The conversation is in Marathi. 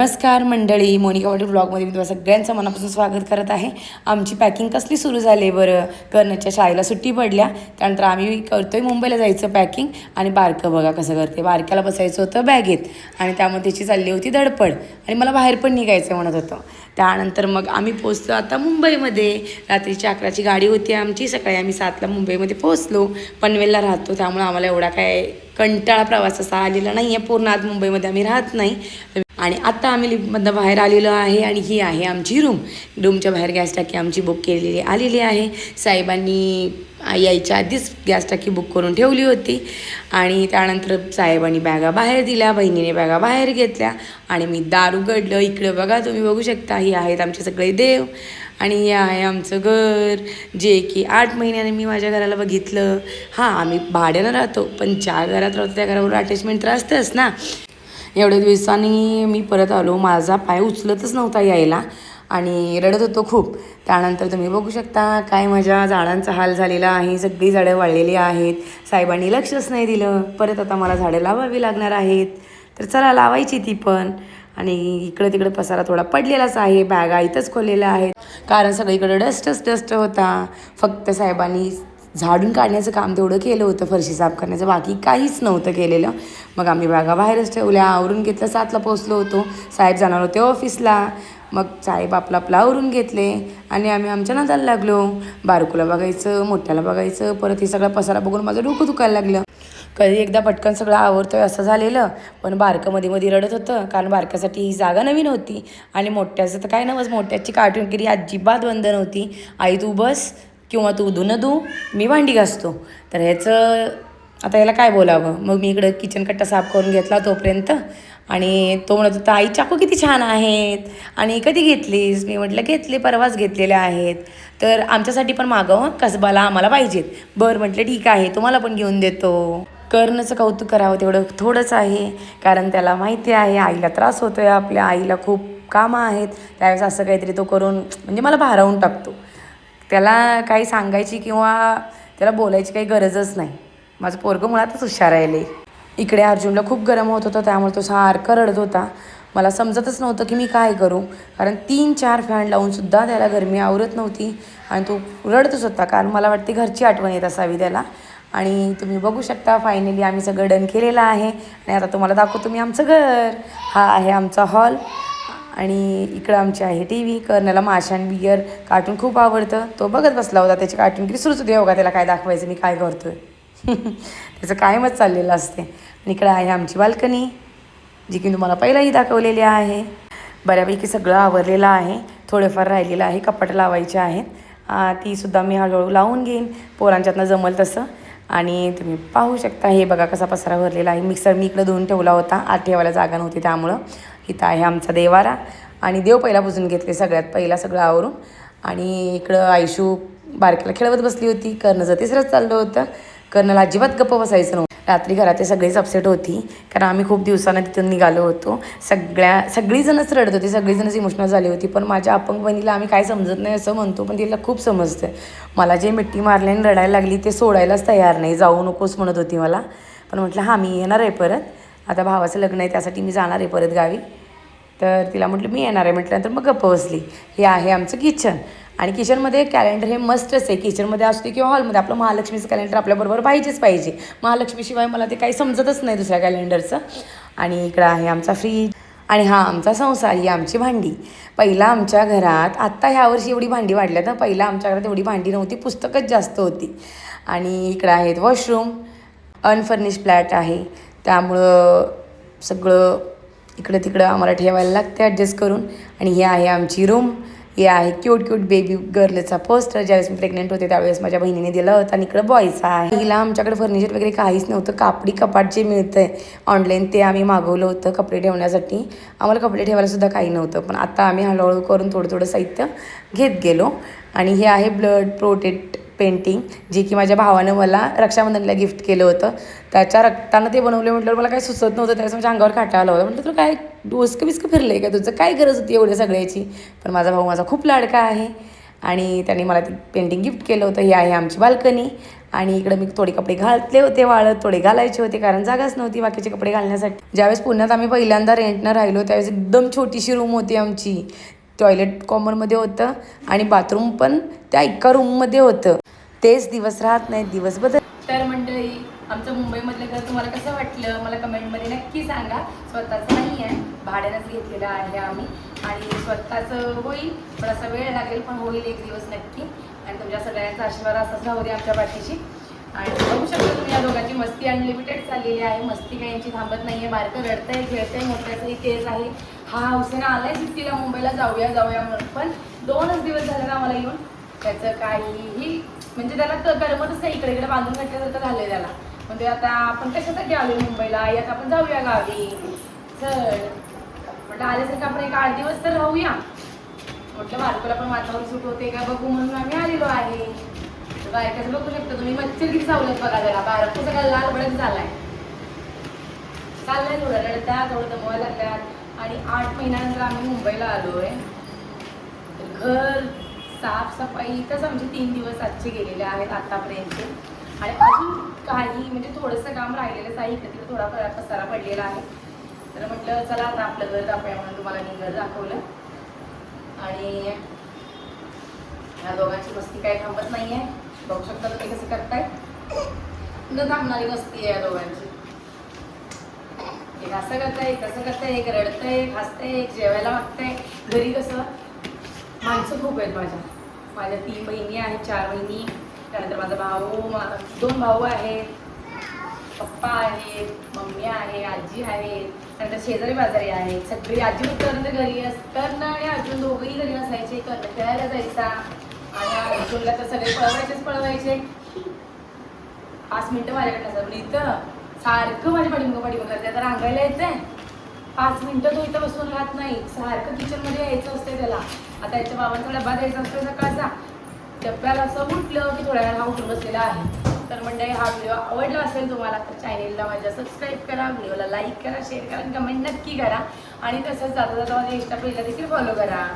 नमस्कार मंडळी, मोनिका पाटील ब्लॉगमध्ये मी तुम्हाला सगळ्यांचं मनापासून स्वागत करत आहे. आमची पॅकिंग कसली सुरू झाली बरं. कर्णच्या शाळेला सुट्टी पडल्या, त्यानंतर आम्ही करतोय मुंबईला जायचं पॅकिंग. आणि बारकं बघा कसं करते. बारक्याला बसायचं होतं बॅगेत आणि त्यामध्ये त्याची चालली होती धडपड आणि मला बाहेर पण निघायचं म्हणत होतं. त्यानंतर मग आम्ही पोचलो आता मुंबईमध्ये. रात्रीची 11ची गाडी होती आमची. सकाळी आम्ही 7ला मुंबईमध्ये पोचलो. पनवेलला राहतो त्यामुळे आम्हाला एवढा काय कंटाळा प्रवास असा आलेला नाही आहे. पूर्ण आज मुंबईमध्ये आम्ही राहत नाही. आणि आत्ता आम्ही लिफ्टमधनं बाहेर आलेलो आहे आणि ही आहे आमची रूमच्या बाहेर गॅस टाकी आमची बुक केलेली आलेली आहे. साहेबांनी यायच्या आधीच गॅस टाकी बुक करून ठेवली होती. आणि त्यानंतर साहेबांनी बॅगा बाहेर दिल्या, बहिणीने बॅगा बाहेर घेतल्या आणि मी दार उघडलं. इकडं बघा, तुम्ही बघू शकता, ही आहेत आमचे सगळे देव आणि हे आहे आमचं घर, जे की 8 महिन्याने मी माझ्या घराला बघितलं. हां, आम्ही भाड्यानं राहतो पण ज्या घरात राहतो त्या घरावर अटॅचमेंट तर असतंच ना. एवढ्या दिवसांनी मी परत आलो. माझा पाय उचलतच नव्हता यायला आणि रडत होतो खूप. त्यानंतर तुम्ही बघू शकता काय माझ्या झाडांचा हाल झालेला आहे. सगळी झाडं वाळलेली आहेत. साहेबांनी लक्षच नाही दिलं. परत आता मला झाडं लावावी लागणार आहेत. तर चला लावायची ती पण. आणि इकडं तिकडं पसारा थोडा पडलेलाच आहे. बॅगा इथंच खोललेल्या आहेत कारण सगळीकडं डस्ट होता. फक्त साहेबांनी झाडून काढण्याचं काम तेवढं केलं होतं, फरशी साफ करण्याचं बाकी काहीच नव्हतं केलेलं. मग आम्ही बॅगा बाहेरच ठेवल्या, आवरून घेतलं. 7ला पोचलो होतो. साहेब जाणार होते ऑफिसला. मग साहेब आपलं आवरून घेतले आणि आम्ही आमच्या नादाला लागलो. बारकूला बघायचं, मोठ्याला बघायचं. परत हे सगळा पसारा बघून माझं डोकं दुखायला लागलं. कधी एकदा पटकन सगळं आवरतोय असं झालेलं. पण बारकं मध्ये रडत होतं कारण बारक्यासाठी ही जागा नवीन होती. आणि मोठ्याचं तर काय नवंच, मोठ्याची कार्टूनगिरी अजिबात बंद नव्हती. आई तू बस किंवा तू धुणं धू, मी भांडी घासतो. तर ह्याचं आता याला काय बोलावं. मग मी इकडं किचन कट्टा साफ करून घेतला तोपर्यंत. आणि तो म्हणत होता आई चाकू किती छान आहेत आणि कधी घेतलीस. मी म्हटलं घेतले, परवाच घेतलेले आहेत. तर आमच्यासाठी पण मागव, कसबाला आम्हाला पाहिजेत. बरं म्हटलं ठीक आहे, तुम्हाला पण घेऊन देतो. कर्णचं कौतुक करावं तेवढं थोडंच आहे कारण त्याला माहिती आहे आईला त्रास होतो आहे. आपल्या आईला खूप कामं आहेत. त्यावेळेस असं काहीतरी तो करून म्हणजे मला भारावून टाकतो. त्याला काही सांगायची किंवा त्याला बोलायची काही गरजच नाही. माझं पोरगं मुळातच हुशार आहे. इकडे अर्जुनला खूप गरम होत होतं त्यामुळे तो सारखा रडत होता. मला समजतच नव्हतं की मी काय करू कारण 3-4 फॅन लावूनसुद्धा त्याला गरमी आवरत नव्हती आणि तो रडतच होता कारण मला वाटते घरची आठवण येत असावी त्याला. आणि तुम्ही बघू शकता फायनली आम्ही सगळं डन केलेलं आहे. आणि आता तुम्हाला दाखवतो मी आमचं घर. हा आहे आमचा हॉल आणि इकडं आमची आहे TV. कर्णला माशा आणि बियर कार्टून खूप आवडतं. तो बघत बसला होता. त्याची कार्टून किती सुरूच होती. बघा त्याला काय दाखवायचं, मी काय करतोय. त्याचं कायमच चाललेलं असते. आणि इकडं आहे आमची बाल्कनी, जी की तुम्हाला पहिलाही दाखवलेली आहे. बऱ्यापैकी सगळं आवरलेलं आहे. थोडंफार राहिलेलं आहे, कपाट लावायचे आहेत. तीसुद्धा मी हळूहळू लावून घेईन पोरांच्यातनं जमल तसं. आणि तुम्ही पाहू शकता हे बघा कसा पसारा भरलेला आहे. मिक्सर मी इकडं धुवून ठेवला होता, आत ठेवायला जागा नव्हती त्यामुळं. इथं आहे आमचा देवारा आणि देव पहिला पुजून घेतले सगळ्यात पहिला सगळं आवरून. आणि इकडं आयशू बारक्याला खेळवत बसली होती. कर्णचं तिसरंच चाललं होतं. कर्णला अजिबात गप्प बसायचं नव्हतं. रात्री घरातले सगळेच अपसेट होती कारण आम्ही खूप दिवसानं तिथून निघालो होतो. सगळीजणच रडत होती, सगळीजणच इमोशनल झाली होती. पण माझ्या अपंग बहिणीला आम्ही काय समजत नाही असं म्हणतो पण तिला खूप समजतं. मला जे मिट्टी मारल्याने रडायला लागली ते सोडायलाच तयार नाही. जाऊ नकोस म्हणत होती मला. पण म्हटलं हां मी येणार आहे परत. आता भावाचं लग्न आहे त्यासाठी मी जाणार आहे परत गावी. तर तिला म्हटलं मी येणार आहे. म्हटल्यानंतर मग गप्प बसली. हे आहे आमचं किचन. आणि किचनमध्ये कॅलेंडर हे मस्टच आहे. किचनमध्ये असते किंवा हॉलमध्ये आपलं महालक्ष्मीचं कॅलेंडर आपल्याबरोबर पाहिजे. महालक्ष्मीशिवाय मला ते काही समजतच नाही दुसऱ्या कॅलेंडरचं. आणि इकडं आहे आमचा फ्रीज. आणि हा आमचा संसार, ही आमची भांडी. पहिला आमच्या घरात, आत्ता ह्यावर्षी एवढी भांडी वाढल्या तर पहिला आमच्या घरात एवढी भांडी नव्हती, पुस्तकच जास्त होती. आणि इकडं आहेत वॉशरूम. अनफर्निश फ्लॅट आहे त्यामुळं सगळं इकडं तिकडं आम्हाला ठेवायला लागते ॲडजस्ट करून. आणि ही आहे आमची रूम. हे आहे क्यूट बेबी गर्लचा पोस्टर. ज्यावेळेस मी प्रेग्नेंट होते त्यावेळेस माझ्या बहिणीने दिलं होतं. आणि इकडं बॉयचा आहे. हिला आमच्याकडे फर्निचर वगैरे काहीच नव्हतं. कापडी कपाट जे मिळतं आहे ऑनलाईन ते आम्ही मागवलं होतं कपडे ठेवण्यासाठी. आम्हाला कपडे ठेवायलासुद्धा काही नव्हतं. पण आता आम्ही हळूहळू करून थोडं साहित्य घेत गेलो. आणि हे आहे ब्लड प्रोटेक्ट पेंटिंग, जे की माझ्या भावानं मला रक्षाबंधनला गिफ्ट केलं होतं. त्याच्या रक्तानं ते बनवले म्हटल्यावर मला काही सुचत नव्हतं. त्यावेळेस माझ्या अंगावर काटा आला होता. म्हटलं तुला काय डोसकं बिस्कं फिरलं आहे का तुझं, काय गरज होती एवढ्या सगळ्याची. पण माझा भाऊ माझा खूप लाडका आहे. आणि त्यांनी मला ते पेंटिंग गिफ्ट केलं होतं. ही आहे आमची बाल्कनी आणि इकडं मी थोडे कपडे घातले होते वाळत, थोडे घालायचे होते कारण जागाच नव्हती बाकीचे कपडे घालण्यासाठी. ज्यावेळेस पुण्यात आम्ही पहिल्यांदा रेंटनं राहिलो त्यावेळेस एकदम छोटीशी रूम होती आमची. टॉयलेट कॉमनमध्ये होतं आणि बाथरूम पण त्या एका रूममध्ये होतं. तेच दिवस राहत नाहीत, दिवस बदल. तर मंडळी, आमचं मुंबईमधलं घर तुम्हाला कसं वाटलं मला कमेंटमध्ये नक्की सांगा. स्वतःचं नाही आहे, भाड्यानंच घेतलेलं आहे आम्ही आणि स्वतःचं होईल, थोडासा वेळ लागेल पण होईल एक दिवस नक्की. आणि तुमच्या सगळ्यांचा आशीर्वाद असाच राहू दे आमच्या पाठीशी. आणि बघू शकता तुम्ही या दोघांची मस्ती अनलिमिटेड चाललेली आहे. मस्ती काही यांची थांबत नाही आहे. बारकं रडतंय, खेळतंय, मोठ्याचंही तेच आहे. हा हुसेन आलाय सुट्टीला मुंबईला, जाऊया म्हणून, पण 2च दिवस झाले ना आम्हाला येऊन. त्याचं काहीही म्हणजे त्याला करमतच नाही, इकडे बांधून घातल्यासारखं झालंय त्याला. म्हणजे आता आपण कशासाठी आलो मुंबईला, यात आपण जाऊया गावी. चल म्हटलं आल्यासारखं आपण एक 8 दिवस तर राहूया. म्हटलं बारकोला पण वातावरण सुट होते का बघू म्हणून आम्ही आलेलो आहे. बायकाचं बघू शकता तुम्ही, मच्छर किती चावलेत बघा जरा. बारको सगळा लाल भडक झालाय, चाललंय थोडं रडतात, थोडं दमवायला लागतात. आणि 8 महिन्यानंतर आम्ही मुंबईला आलोय. घर साफसफाई इथंच आमचे 3 दिवस आजचे गेलेले आहेत आतापर्यंत. आणि अजून काही म्हणजे थोडंसं काम राहिलेलंच आहे, इकडे तिकडे थोडा पसारा पडलेला आहे. तर म्हटलं चला आता आपलं घर दाखवूया म्हणून तुम्हाला मी घर दाखवलं. आणि ह्या दोघांची मस्ती काही थांबत नाही आहे. बघू शकता तुम्ही कसं करताय, न थांबणारी मस्ती आहे या दोघांची. एक असं करताय, एक तसं करताय, एक रडतंय, एक हसतंय, एक जेवायला मागतंय. घरी कसं माणसं खूप आहेत माझ्या 3 बहिणी आहेत, 4 बहिणी. त्यानंतर माझा भाऊ, 2 भाऊ आहेत, पप्पा आहेत, मम्मी आहे, आजी आहे, त्यानंतर शेजारी बाजारी आहेत. सगळी आजी उत्तरानंतर घरी कर्ण आणि अर्जुन दोघंही घरी नसायचे. कर्ण खेळायला जायचा आणि अर्जुनला तर सगळे पळवायचे. 5 मिनिटं माझ्याकडे नसतात, पण इथं सारखं माझ्या पाठीमुखं करते. आता रांगायला येतंय, 5 मिनिटं तो इथं बसून राहत नाही, सारखं किचनमध्ये यायचं असते त्याला. आता याच्या बाबांचा डब्बा द्यायचा असतो सकाळचा. डब्याला असं उठलं की थोड्या वेळा हा उठून बसलेला आहे. तर मंडळी, हा व्हिडिओ आवडला असेल तुम्हाला तर चॅनेलला माझ्या सबस्क्राईब करा, व्हिडिओला लाईक करा, शेअर करा, कमेंट नक्की करा. आणि तसंच जाता जाता माझ्या इंस्टा पेजला देखील फॉलो करा.